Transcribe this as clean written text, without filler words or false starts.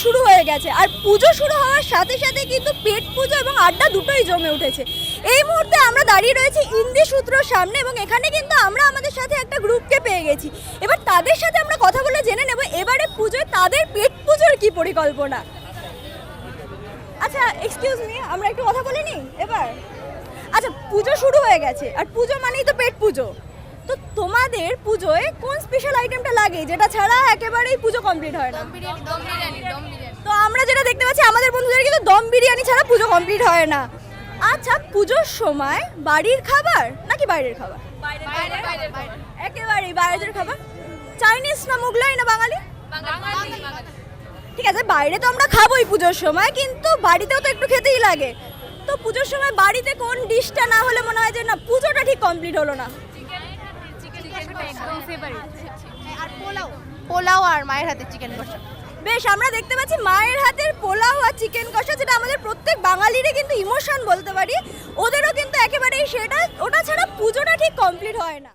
শুরু হয়ে গেছে, আর পুজো শুরু হওয়ার সাথে সাথে কিন্তু পেট পুজো এবং আড্ডা দুটোই জমে উঠেছে। এই মুহূর্তে আমরা দাঁড়িয়ে রয়েছি ইন্দি সূত্রর সামনে, এবং এখানে কিন্তু আমরা আমাদের সাথে একটা গ্রুপকে পেয়ে গেছি। এবার তাদের সাথে আমরা কথা বলে জেনে নেব এবারে পুজোয় তাদের পেট পুজোর কি পরিকল্পনা। আচ্ছা, এক্সকিউজ মি, আমরা একটু কথা বলে নিই এবার। আচ্ছা, পুজো শুরু হয়ে গেছে, আর পুজো মানেই তো পেট পুজো। তো তোমাদের পুজোয় কোন স্পেশাল আইটেমটা লাগে যেটা ছাড়া একেবারেই পুজো কমপ্লিট হয় না? তো আমরা যেটা দেখতে পাচ্ছি আমাদের বন্ধুদের কিন্তু দম বিরিয়ানি ছাড়া পুজো কমপ্লিট হয় না। আচ্ছা, পুজোর সময় বাড়ির খাবার নাকি বাইরের খাবার? একেবারেই বাইরের খাবার। চাইনিজ না মুগলাই না বাঙালি? ঠিক আছে, বাইরে তো আমরা খাবোই পুজোর সময়, কিন্তু বাড়িতেও তো একটু খেতেই লাগে। তো পুজোর সময় বাড়িতে কোন ডিশটা না হলে মনে হয় যে না পুজোটা ঠিক কমপ্লিট হলো না? আর পোলাও আর মায়ের হাতে চিকেন কষা। বেশ, আমরা দেখতে পাচ্ছি মায়ের হাতের পোলাও আর চিকেন কষা, যেটা আমাদের প্রত্যেক বাঙালিরই কিন্তু ইমোশন বলতে পারি। ওদেরও কিন্তু একেবারেই সেটা, ওটা ছাড়া পুজোটা ঠিক কমপ্লিট হয় না।